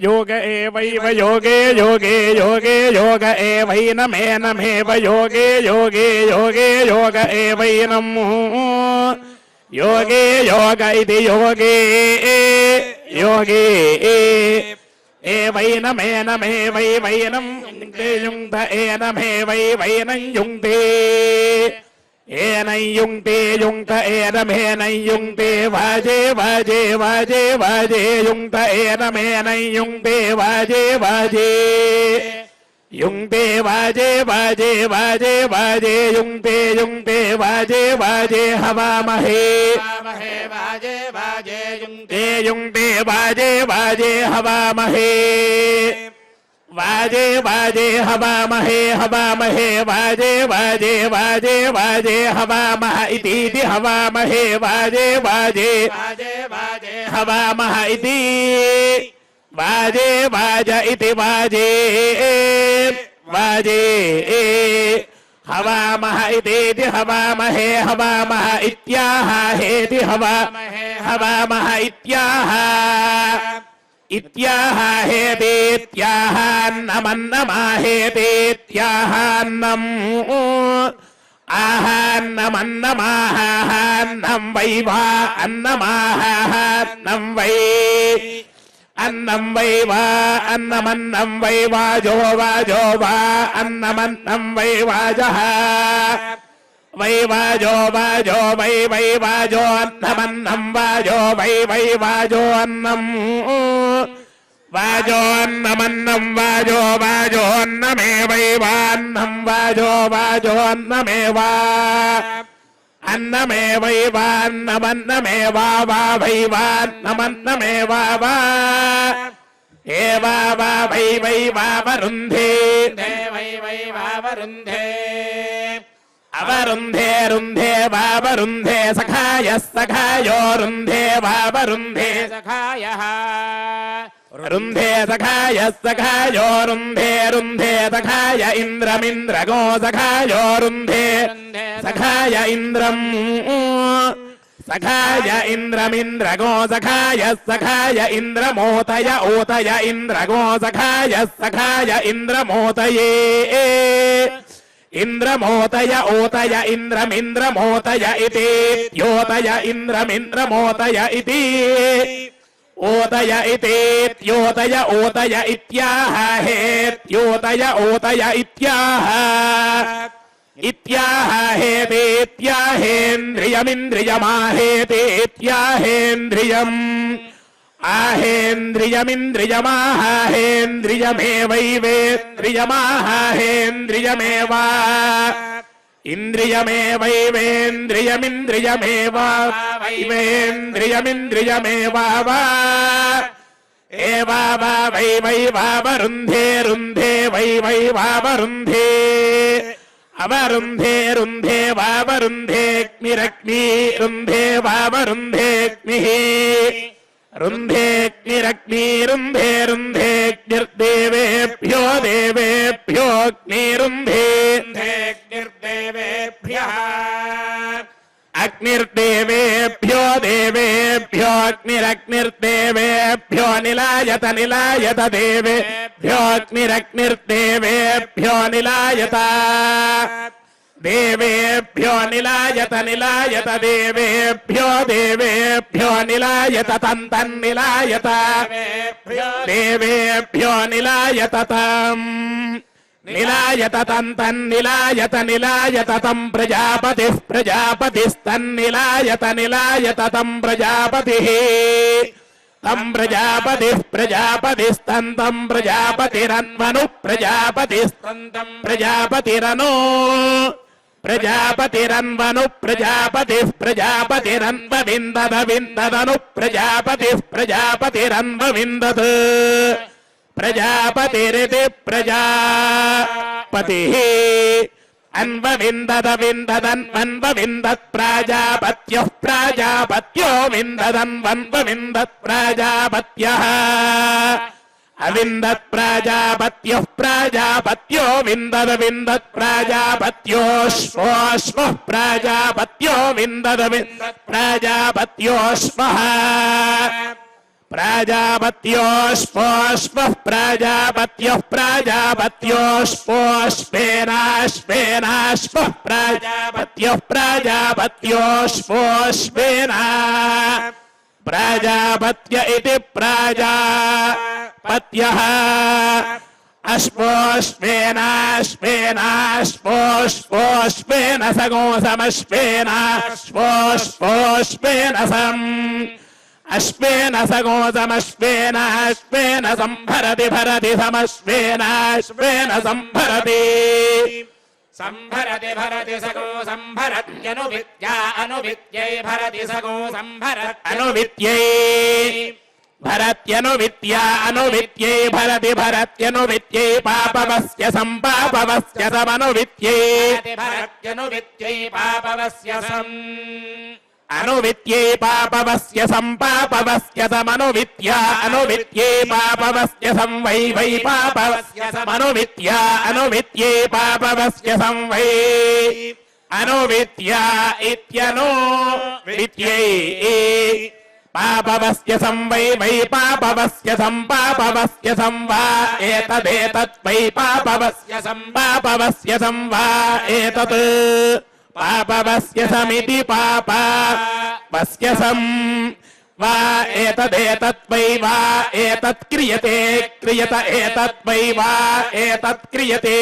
योग एवैव योगे योगे योगे योग एवैनमेनमेव योगे योगे योगे योग एवैनम् योगे योग इति योगे योगे एवैनमेनमेवैवैनं युङ्क्त एनमेवैवैनं युङ्क्ते एनै युङ्क्ते युङ्क्त एनमेनै युङ्क्ते वाजे वाजे वाजे वाजे युङ्क्त एनमेनै युङ्क्ते वाजे वाजे युङ्क्ते वाजे वाजे वाजे वाजे युङ्क्ते युङ्क्ते वाजे वाजे हवामहे वाजे वाजे युङ्क्ते युङ्क्ते वाजे वाजे हवामहे वाजे वाजे हवामहे हवामहे वाजे वाजे वाजे वाजे हवामह इति हवामहे वाजे वाजे वाजे वाजे हवामह इति वाजे वाज इति वाजे वाजे हवामह इति हवामहे हवामह इत्याह हेति हवामहे हवामह इत्याह इत्याह हेतेत्याह नमन्नमाहेतेत्याहान्नम् आहान्नमन्नमाहान्नं वै वा अन्नमाहान्नं वै अन्नं वै वा अन्नमन्नं वै वाजो वाजो वा अन्नमन्नं वै वाजः वै वाजो वाजो वै वै वाजो अन्नमन्नं वाजो वै वै वाजो अन्नम् वाजो अन्नमन्नं वाजो वाजो अन्नमे वै वान्नं वाजो वाजो अन्नमे वा अन्नमेवैवान्नमन्नमेवावावैवान्नमन्नमेवावा एवावा वै वै वावरुन्धे वै वै वावरुन्धे अवरुन्धे रुन्धे वावरुन्धे सखायः सखायो रुन्धे वावरुन्धे सखायः रुन्धे सखायः सखायो रुन्धे रुन्धे सखाय इन्द्रमिन्द्रगो सखायो रुन्धे सखाय इन्द्रम् सखाय इन्द्रमिन्द्रगो सखाय सखाय इन्द्रमोतय ओतय इन्द्रगो सखाय सखाय इन्द्रमोतये इन्द्रमोतय ओतय इन्द्रमिन्द्रमोतय इति योतय इन्द्रमिन्द्रमोतय इति ओतय इतेत्योतय ओतय इत्याह हेत्योतय ओतय इत्याह इत्याह हेतेत्याहेन्द्रियमिन्द्रियमाहेतेत्याहेन्द्रियम् आहेन्द्रियमिन्द्रियमाहेन्द्रियमेवैवेन्द्रियमाहेन्द्रियमेवा इन्द्रियमेवैवेन्द्रियमिन्द्रियमेवावैवेन्द्रियमिन्द्रियमेवावा एवावा वै वै वावरुन्धे रुन्धे वै वै वावरुन्धे अवरुन्धे रुन्धे वावरुन्धेऽग्निरग्नि रुन्धे वावरुन्धेऽग्निः रुन्धेऽग्निरग्नि रुन्धे रुन्धेऽग्निर्देवेभ्यो देवेभ्योऽग्निरुन्धे अग्निर्देवेभ्यः अग्निर्देवेभ्यो देवेभ्यो अग्निरग्निर्देवेभ्यो निलायत निलायत देवेभ्यो अग्निरग्निर्देवेभ्यो निलायत देवेभ्यो निलायत निलायत देवेभ्यो देवेभ्यो निलायत तन्तन्निलायत देवेभ्यो निलायत तम् निलायत तन्तन्निलायत निलायत तं प्रजापतिः प्रजापतिस्तन्निलायत निलायत तं प्रजापतिः तं प्रजापतिः प्रजापतिस्तन्तं प्रजापतिरन्वनु प्रजापतिस्तन्तं प्रजापतिरनु प्रजापतिरन्वनु प्रजापतिः प्रजापतिरन्वविन्दद विन्ददनु प्रजापतिः प्रजापतिरन्वविन्दत् प्रजापतिरिति प्रजापतिः अन्वविन्दद विन्ददन्वन्वविन्दत् प्राजापत्योः प्राजापत्यो विन्ददन्वन्वविन्दत् प्राजापत्यः अविन्दत् प्राजापत्योः प्राजापत्यो विन्दद विन्दत् प्राजापत्योश्वोश्वः प्राजापत्यो विन्दद विन्दत् प्राजापत्योश्वः प्राजापत्योश्वोश्वः प्राजापत्योः प्राजापत्योश्वोश्वेनाश्वेनाश्वः प्राजापत्योः प्राजापत्योश्वोश्वेन प्राजापत्य इति प्राजापत्यः अश्वोश्वेनाश्वेनाश्वोश्वोश्वेन सगोसमश्वेनाश्वोश्वोश्वेन सम् अश्वेन सगोसमश्वेन अश्वेन संभरति भरति समश्वेनाश्वेन संभरति संभरति भरति सगो संभरत्यनुविद्या अनुविद्यै भरति सगो संभरत् अनुविद्यै भरत्यनुविद्या अनुविद्यै भरति भरत्यनुविद्यै पापवस्य संपापवस्य समनुविद्यै भरत्यनुविद्यै पापवस्य सम् अनुविद्यै पापवस्य संपापवस्य समनुविद्या अनुविद्यै पापवस्य सं वै वै पापवस्य समनुविद्या अनुविद्यै पापवस्य सं वै अनुविद्या इत्यनु विद्यै पापवस्य सं वै वै पापवस्य संपापवस्य सं वा एतदेतत् वै पापवस्य संपापवस्य सं वा एतत् पापवस्य समिति पापवस्य सं वा एतदेतत् वै वा एतत् क्रियते क्रियत एतत् वै वा एतत् क्रियते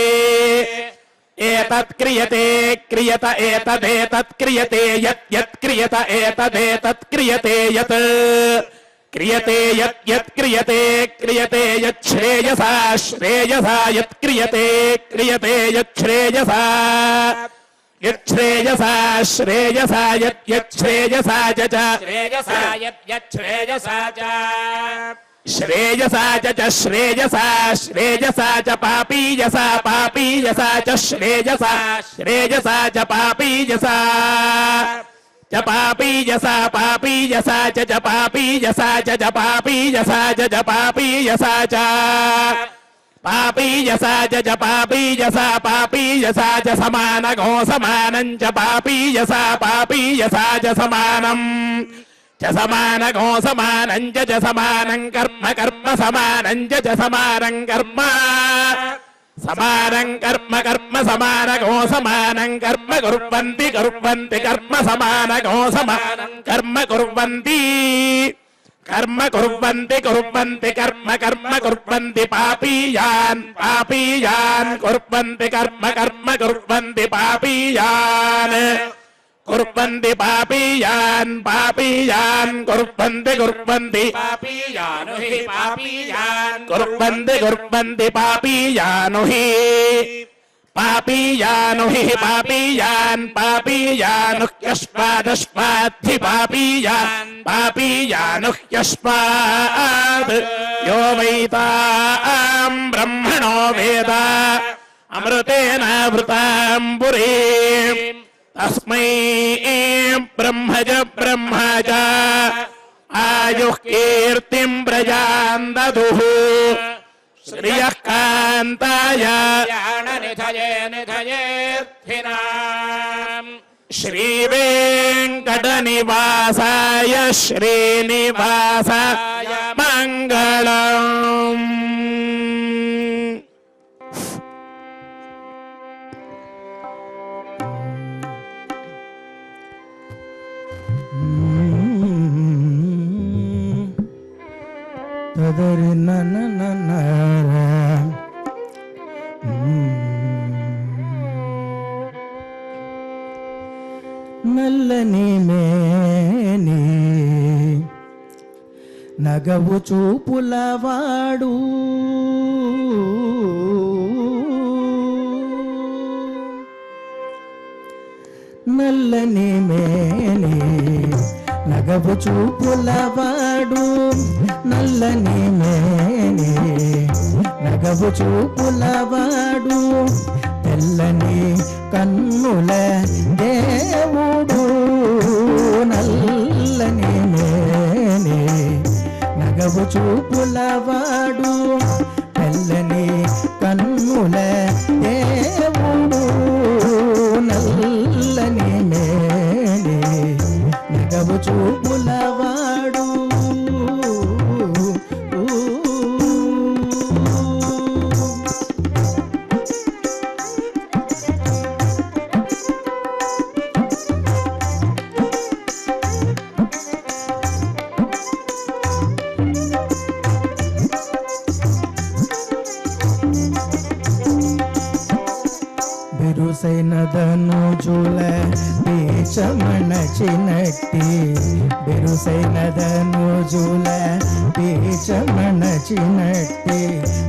एतत् क्रियते क्रियत एतदेतत् क्रियते यत् यत् क्रियत एतदेतत् क्रियते यत् क्रियते यत् यत् क्रियते क्रियते यत् श्रेयसा श्रेयसा यत् क्रियते क्रियते यत् श्रेयसा यच्छ्रेयसा श्रेयसा यच्छ्रेयसा च श्रेयसा यच्छ्रेयसा च श्रेयसा च श्रेयसा श्रेयसा च पापीयसा पापीयसा च श्रेयसा श्रेयसा च पापीयसा च पापीयसा पापीयसा च पापीयसा च पापीयसा च पापीयसा च पापीयसा च पापीयसा पापीयसा च समानगो समानं च पापीयसा पापीयसा च समानं च समानगो समानं च समानं कर्म कर्म समानं च समानं कर्म समानं कर्म कर्म समानगो समानं कर्म कुर्वन्ति कुर्वन्ति कर्म समानगो समानं कर्म कुर्वन्ति कर्म कुर्वन्ति कुर्वन्ति कर्म कर्म कुर्वन्ति पापीयान् पापीयान् कुर्वन्ति कर्म कर्म कुर्वन्ति पापीयान् कुर्वन्ति पापीयान् पापीयान् कुर्वन्ति कुर्वन्ति पापीयानु हि पापीयान् कुर्वन्ति कुर्वन्ति पापीयानु हि पापीयानु हि पापीयान् पापीयानु ह्यस्मादस्माद्धि पापीयान् पापीयानु ह्यस्माद् यो वैतां ब्रह्मणो वेद अमृतेनावृतां पुरीं तस्मै ब्रह्मज ब्रह्मज आयुः कीर्तिं प्रजां ददुः श्रियः कान्ताय निधये निधयेऽर्थिनाम् श्रीवेङ्कटनिवासाय श्रीनिवासाय मङ्गलम् तदरि नन నల్లని మేని నగవు చూపులవాడు నల్లని మేని నగవు చూపులవాడు నల్లని మేని నగవు చూపులవాడు తెల్లని కన్నుల దేవుడు నల్లని మేని నగవు చూపులవాడు తెల్లని కన్నుల దేవుడు నల్లని మేని నగవు చూపులవాడు బిరుసైనదను జుల పీచమణచినట్టి బిరుసైనదను జుల పీచమణచినట్టి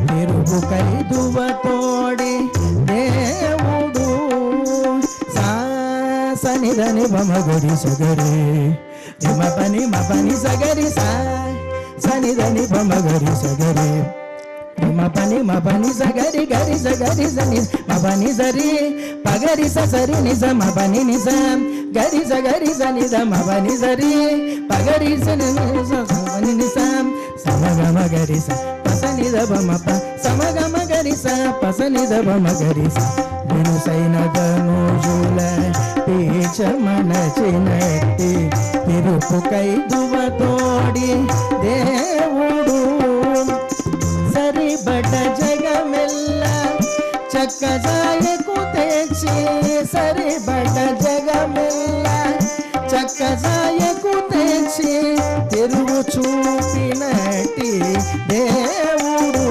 తిరుగు కైదువ తోడి దేవుడు సనిదని బమగరి సగరి మపని మపని సగరి సనిదని బమగరి సగరి మపని సగరి గరి సగరి సని మపని సరి పగరి సరి నిజ మపని నిజ గరి సగరి సని మపని సరి పగరి సని నిజ సమగమ గరి స పసని దమప సమగమ గరి స పసని దమ గరి స బిరుసైనదను జుల పీచమణచినట్టి తిరుపు కైదువ తోడి దేవుడు సరిబడ జగమెల్ల చక్కజాయకు తెచ్చి సరిబడ జగమెల్ల చక్కజాయకు తెచ్చి తిరుగు చూపినట్టి దేవుడు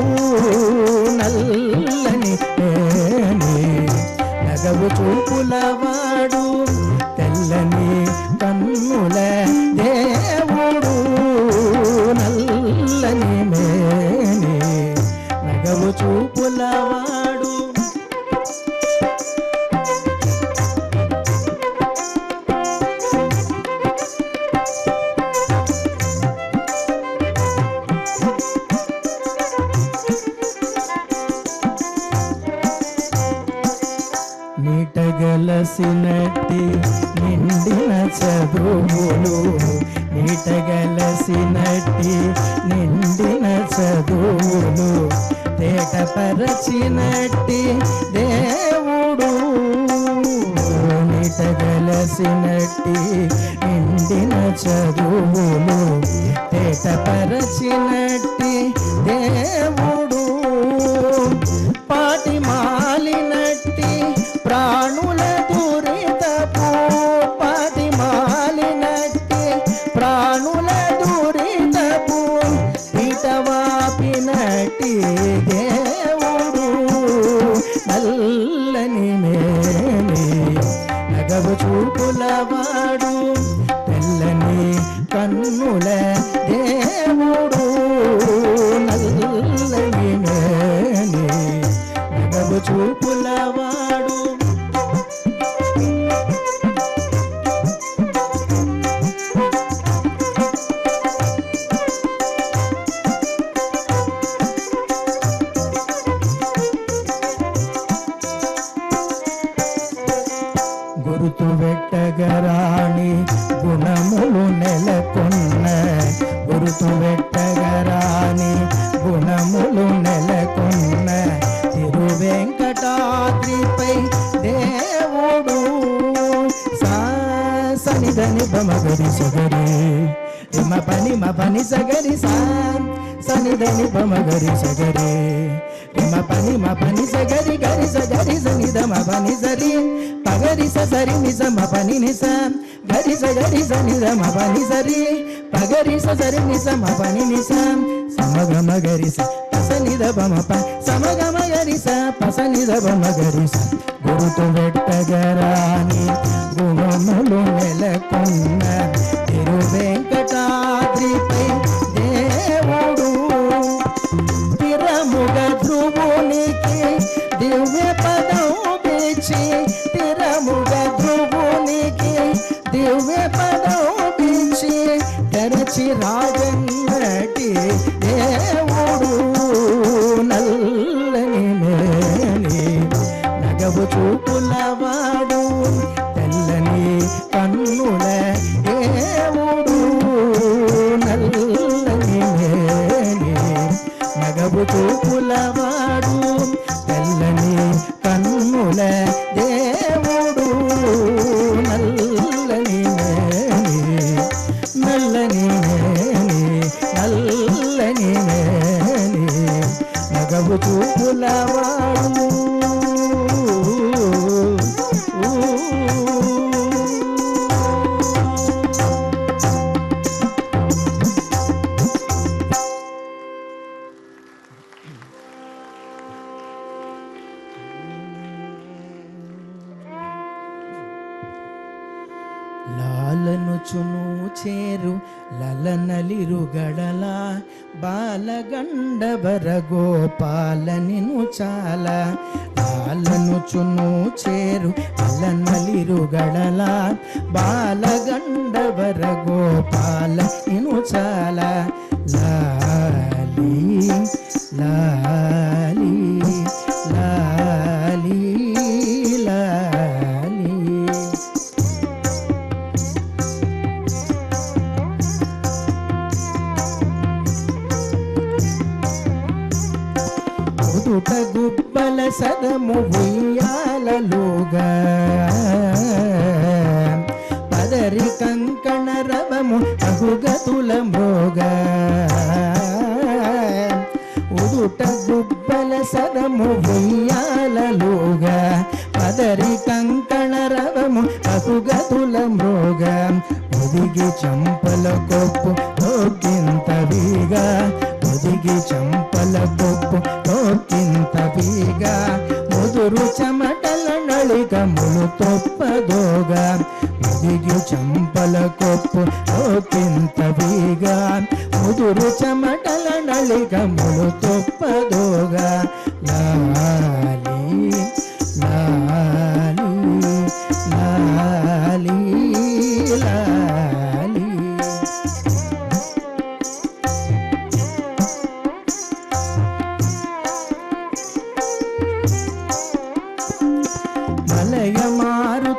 నల్లని నగవు చూపులవాడు తెల్లని కన్నుల దేవుడు నల్లని మేని నగవు చూపులవాడు గలసినట్టి నిండిన చదువులు నీటగలసినట్టి నిండిన చదువులు తేటపరచినట్టి దేవుడు నీటగలసినట్టి నిండిన చదువులు తేటపరచినట్టి దేవుడు పాటి మాలినట్టి ప్రాణుల దురితపు పాటి మాలినట్టి ప్రాణుల దురితపు పిటవాపినట్టి దేవుడు నల్లని మేని నగవు చూపులవాడు తెల్లని కన్నుల దేవుడు నల్లని మేని నగవు చూపులవాడు గురుతు వెట్టగరాణి గుణములు నెలకొన్న గురుతు వెట్టగరాని గుణములు నెలకొన్న తిరువెంకటాద్రిపై దేవుడు సనిదని బమగరి సగరి మ పని సగరి సనిదని బమగరి సగరి మ పని సగరి గరి సగరి సనిద మ పని సరి పగరి సరి నిజ మ పని నిస గరి సగరి సనిద మ పని సరి పగరి సరి నిస మ పని నిస సమగమ గరి స పసనిద బమ ప సమగమ గరి స పసనిద బమ గరి స గురుతు వెట్టగరాని గుణములు నెలకొన్న తిరువెంకటాద్రిపై దేవుడు తిరముగ ధ్రువునికి దివ్య పదం పిలిచి తిరముగ ధ్రువునికి దివ్య పదం పిలిచి తెరచి రాజన్నటి దేవుడు నల్లని మేని నగవు చూపులవాడు తెల్లని కన్నుల దేవుడు నల్లని మేని నగవు చూపులవాడు తెల్లని కన్నుల దేవుడు నల్లని మేని నల్లని మేని నల్లని మేని నగవు చూపులవాడు లాలనుచును చేరు లలనలిరుగడల బాలగండబర గోపాలనిను చాలా లాలనుచును చేరు లలనలిరుగడల బాలగండబర గోపాలనిను చాలా లాలి లాలి లాలి లాలి ఉదుట గుబ్బల సదము ఉయ్యాలలుగా పదరి కంకణ రవము అహుగతుల మోగా ఉదుట గుబ్బల సదము ఉయ్యాలలుగా పదరి కంకణ రవము అహుగతుల మోగా ఒదిగి చంపల కొప్పు తోకింతవిగా ఒదిగి చంపల కొప్పు తోకింతవిగా ముదురు చెమటల నళికములు తొప్పదోగా ఒదిగి చంపల కొప్పు తోకింతవిగా ముదురు చెమటల నళికములు తొప్పదోగా లాలి లాలి లాలి లాలి మలయ మారు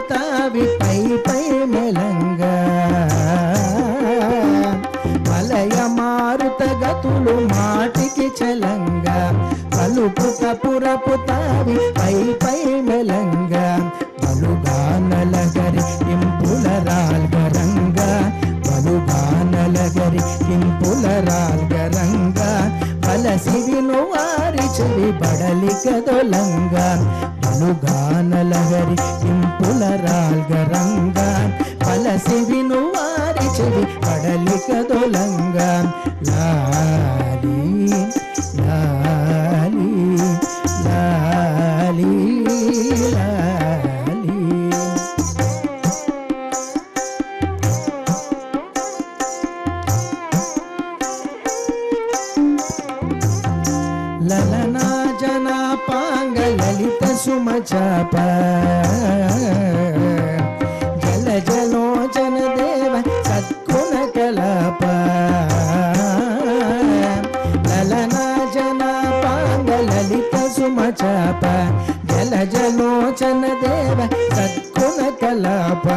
తావి పై పై మెలంగ మలయ మారుత గతులు మాటికి చలంగ పలుపు కపురపు తావి పై పై మెలంగ బలుగానలగరి ఇంపుల రాల్గరంగ బలుగానలగరి ఇంపుల రాల్గరంగ పలసివిను వారి చెవి బడలిక దొలంగ బలుగానలగరి ఇంపుల రాల్గరంగ పలసివిను వారి చెవి బడలిక దొలంగ లాలి లాలి లాలి లాలి లలనా జనా పాంగ లలిత సుమచాప జల జలోచన దేవ సద్గుణ కలాప లలనా జనా పాంగ లలిత సుమచాప జల జలోచన దేవ సద్గుణ కలాప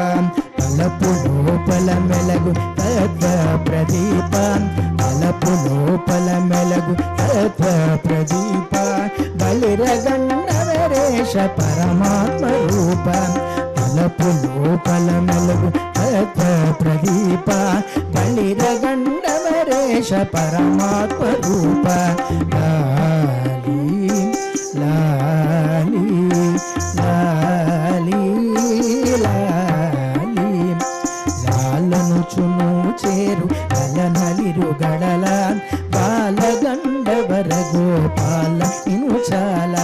పలపు లోపల మెలగు తత్వ ప్రదీప పలపు లోపల మెలగు తత్వ ప్రదీప బలిరగండవరేష పరమాత్మ రూప పలపు లోపల మెలగు తత్వ ప్రదీప బలిరగండవరేష పరమాత్మ రూప లాలి లాలి లాలి లాలి లాలను చును చేరు అలనలిరు గడల బాలగండవర గోపాల ఇను చాల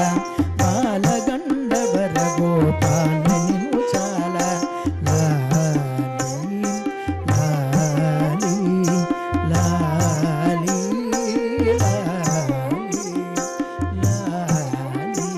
బాలగండవర గోపాల ఇను చాల లాలి లాలి లాలి లాలి లాలి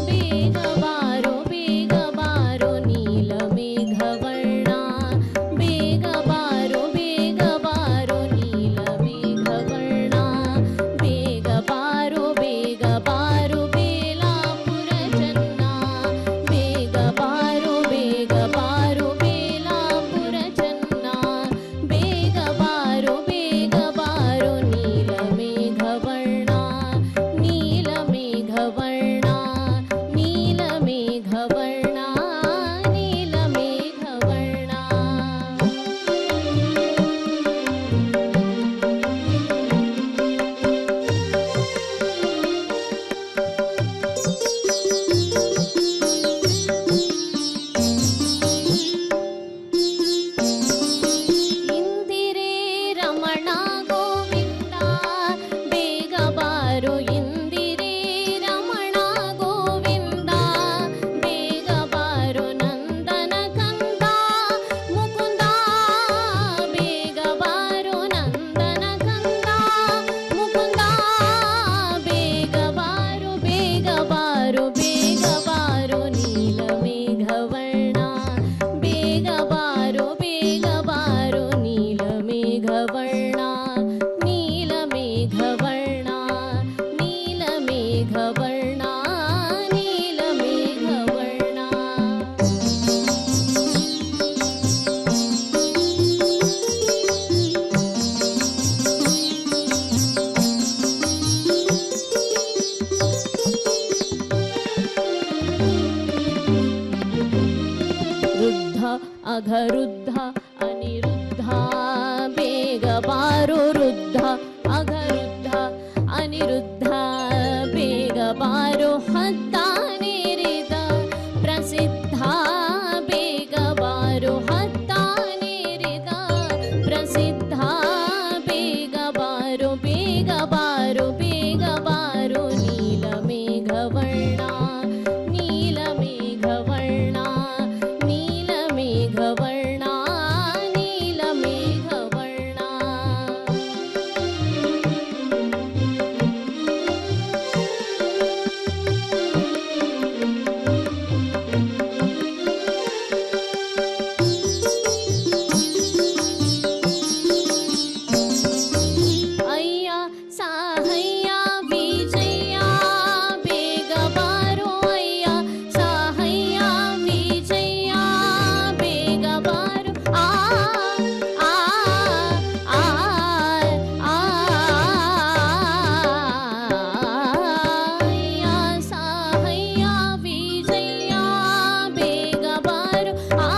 ಬೇಗ ಬಾರೋ ನೀಲಮೇ ಅಘರುದ್ಧ ಅನಿರುದ್ಧ ಬೇಗ ಬಾರೋ ವೃದ್ಧ ಅಘರುದ್ಧ ಅನಿರುದ್ಧ ಬೇಗ ಬಾರೋ ಹತ್ತಾನೇರಿದ ಪ್ರಸಿದ್ಧ ಬೇಗ ಬಾರೋ ಹತ್ತಾನೇರಿದ ಪ್ರಸಿದ್ಧ ಬೇಗ ಬಾರೋ ಬೇಗ ಬಾರೋ ಬೇಗ ಬಾರೋ ನೀಲ ಮೇಘವರ್ಣ ನೀಲ ಮೇಘವರ್ಣ ನೀಲ ಮೇಘವರ್ಣ ನೀಲ ಮೇಘವರ್ಣ ಅಯ್ಯ ಸಾಹಯ್ಯ ವಿಜಯ ಬೇಗ ಬಾರೋ ಅಯ್ಯ ಸಾಹಯ್ಯ ವಿಜಯ ಬೇಗ ಬಾರೋ ಆ ಆ ಆ ಆ ಅಯ್ಯ ಸಾಹಯ್ಯ ವಿಜಯ ಬೇಗ ಬಾರೋ ಆ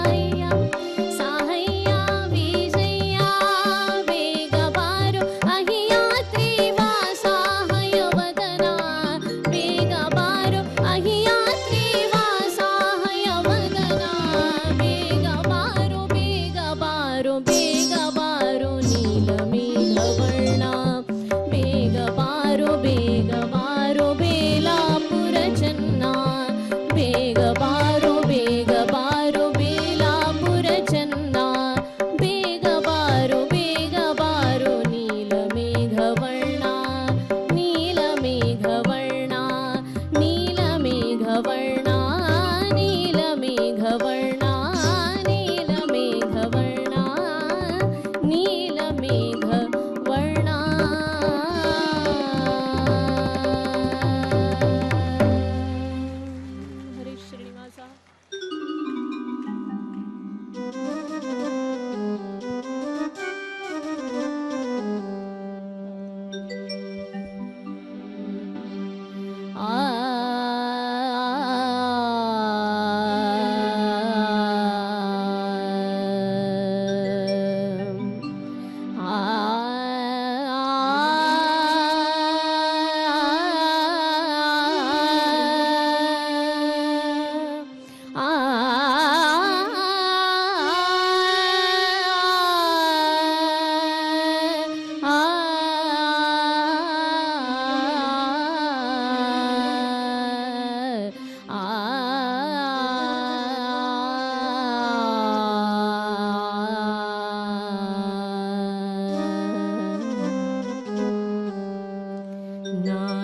ಅಯ್ಯ ಸಾಹಯ್ಯ ವಿಜಯ ಬೇಗ ಬಾರೋ ಅಹಿಯ ತ್ರಿವಾಸ ಹಯವದನ ಬೇಗ ಬಾರೋ ಅಹಿಯ ತ್ರಿವಾಸ ಹಯವದನ ಬೇಗ ಬಾರೋ ಬೇಗ ಬಾರೋ ಬೇಗ ಬಾರೋ ನೀಲ ಮೇಘವರ್ಣ ಬೇಗ ಬಾರೋ ಬೇಲಾಪುರ ಚೆನ್ನ ಬೇಗ ಬಾರೋ ಬೇಲಾಪುರ ಚೆನ್ನ ಬೇಗ ಬಾರೋ ನೀಲ ಮೇಘವರ್ಣ ನೀಲ ಮೇಘವರ್ಣ ನೀಲ ಮೇಘವರ್ಣ ನೀಲ ಮೇಘವರ್ಣ ನೀಲ ಮೇಘವರ್ಣ ನೀಲ ಮೇಘವರ್ಣ ಹರಿ ಶ್ರೀನಿವಾಸ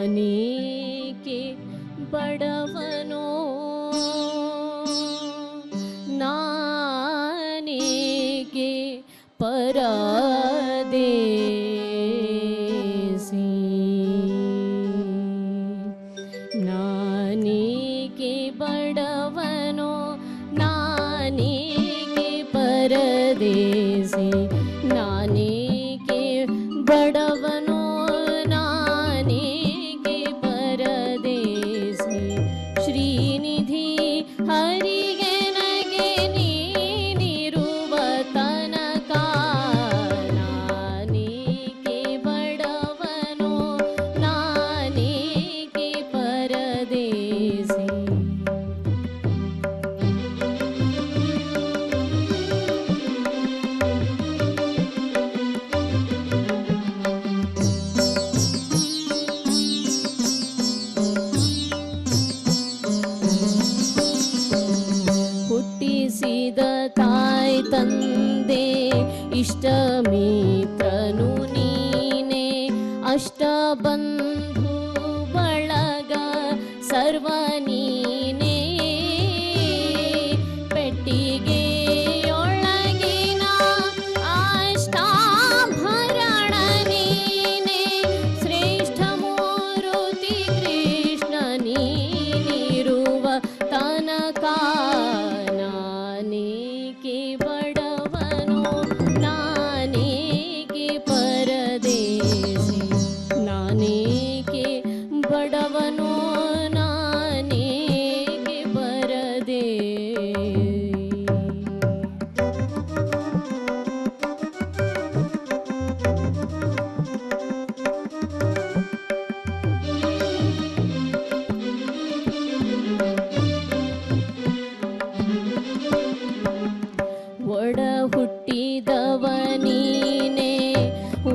ನಾನೇಕೆ ಬಡವನೋ ನಾನೇಕೆ ಪರದೇಸಿ ನಾನೇಕೆ ಬಡವನೋ ನಾನೇಕೆ ಪರದೇಸಿ ನಾನೇಕೆ ಬಡವನೋ ನಾನೇಕೆ ಪರದೇಸಿ ಶ್ರೀನಿಧಿ ಹರಿಗೆ ನಗೆ ನೀನಿರುವ ತನಕ ನಾನೇಕೆ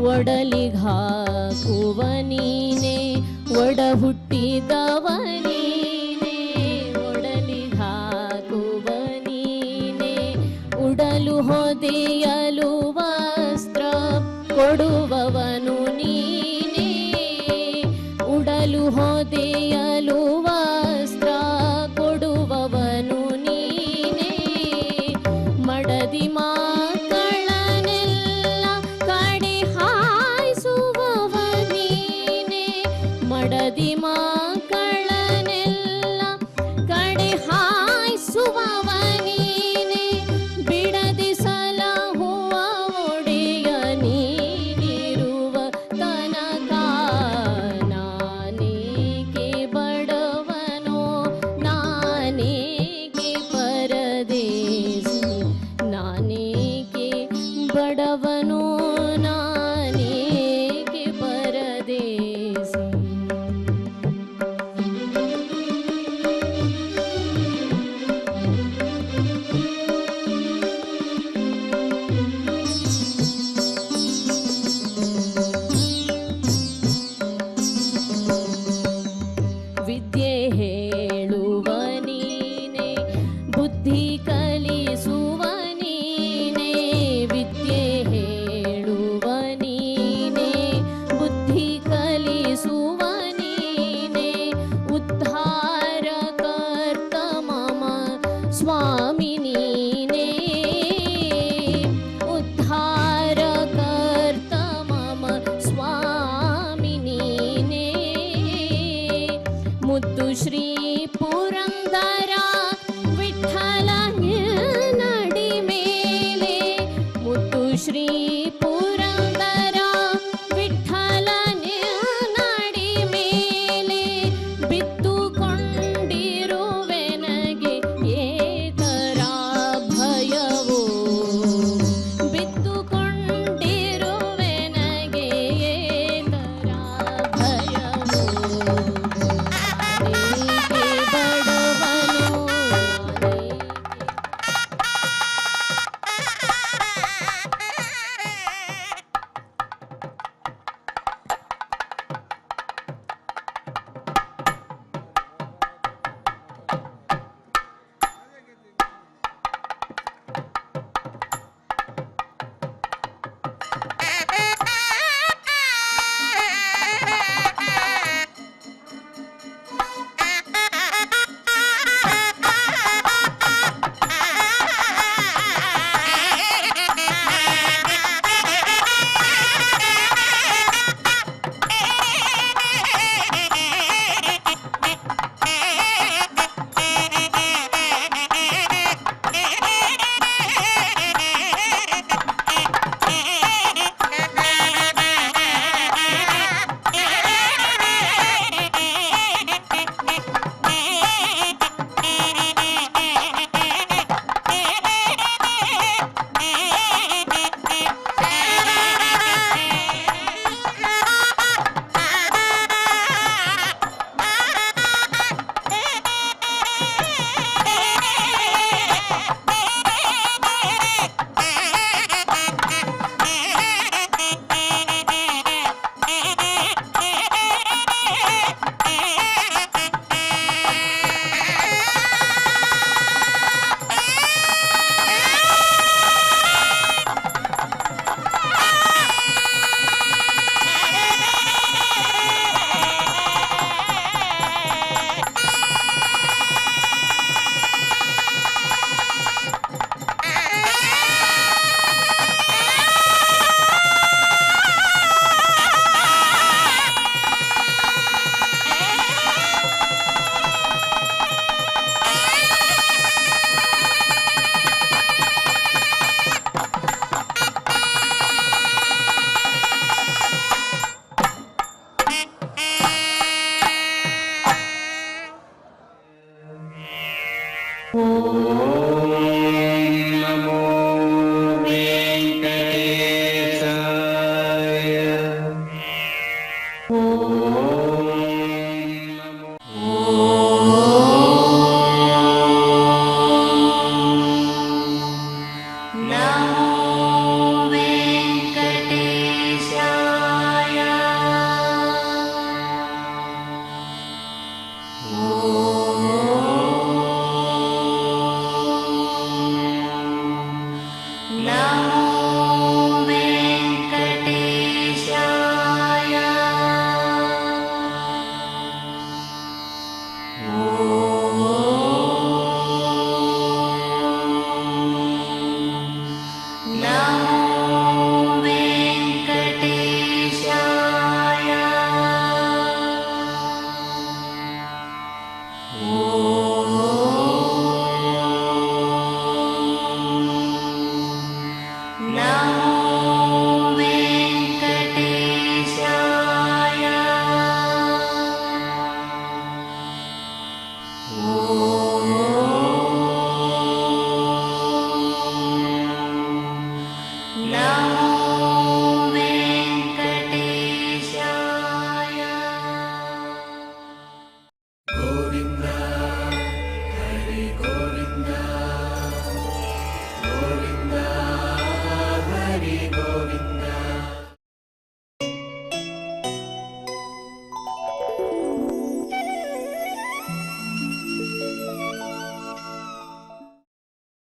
ಒಡಲಿಗಾಕುವ ನೀನೆ ಒಡ ಹುಟ್ಟಿದವ ನೀನೆ ಒಡಲಿಗಾಕುವ ನೀನೆ ಉಡಲು ಹೊದೆಯಲು ವಸ್ತ್ರ ಕೊಡುವ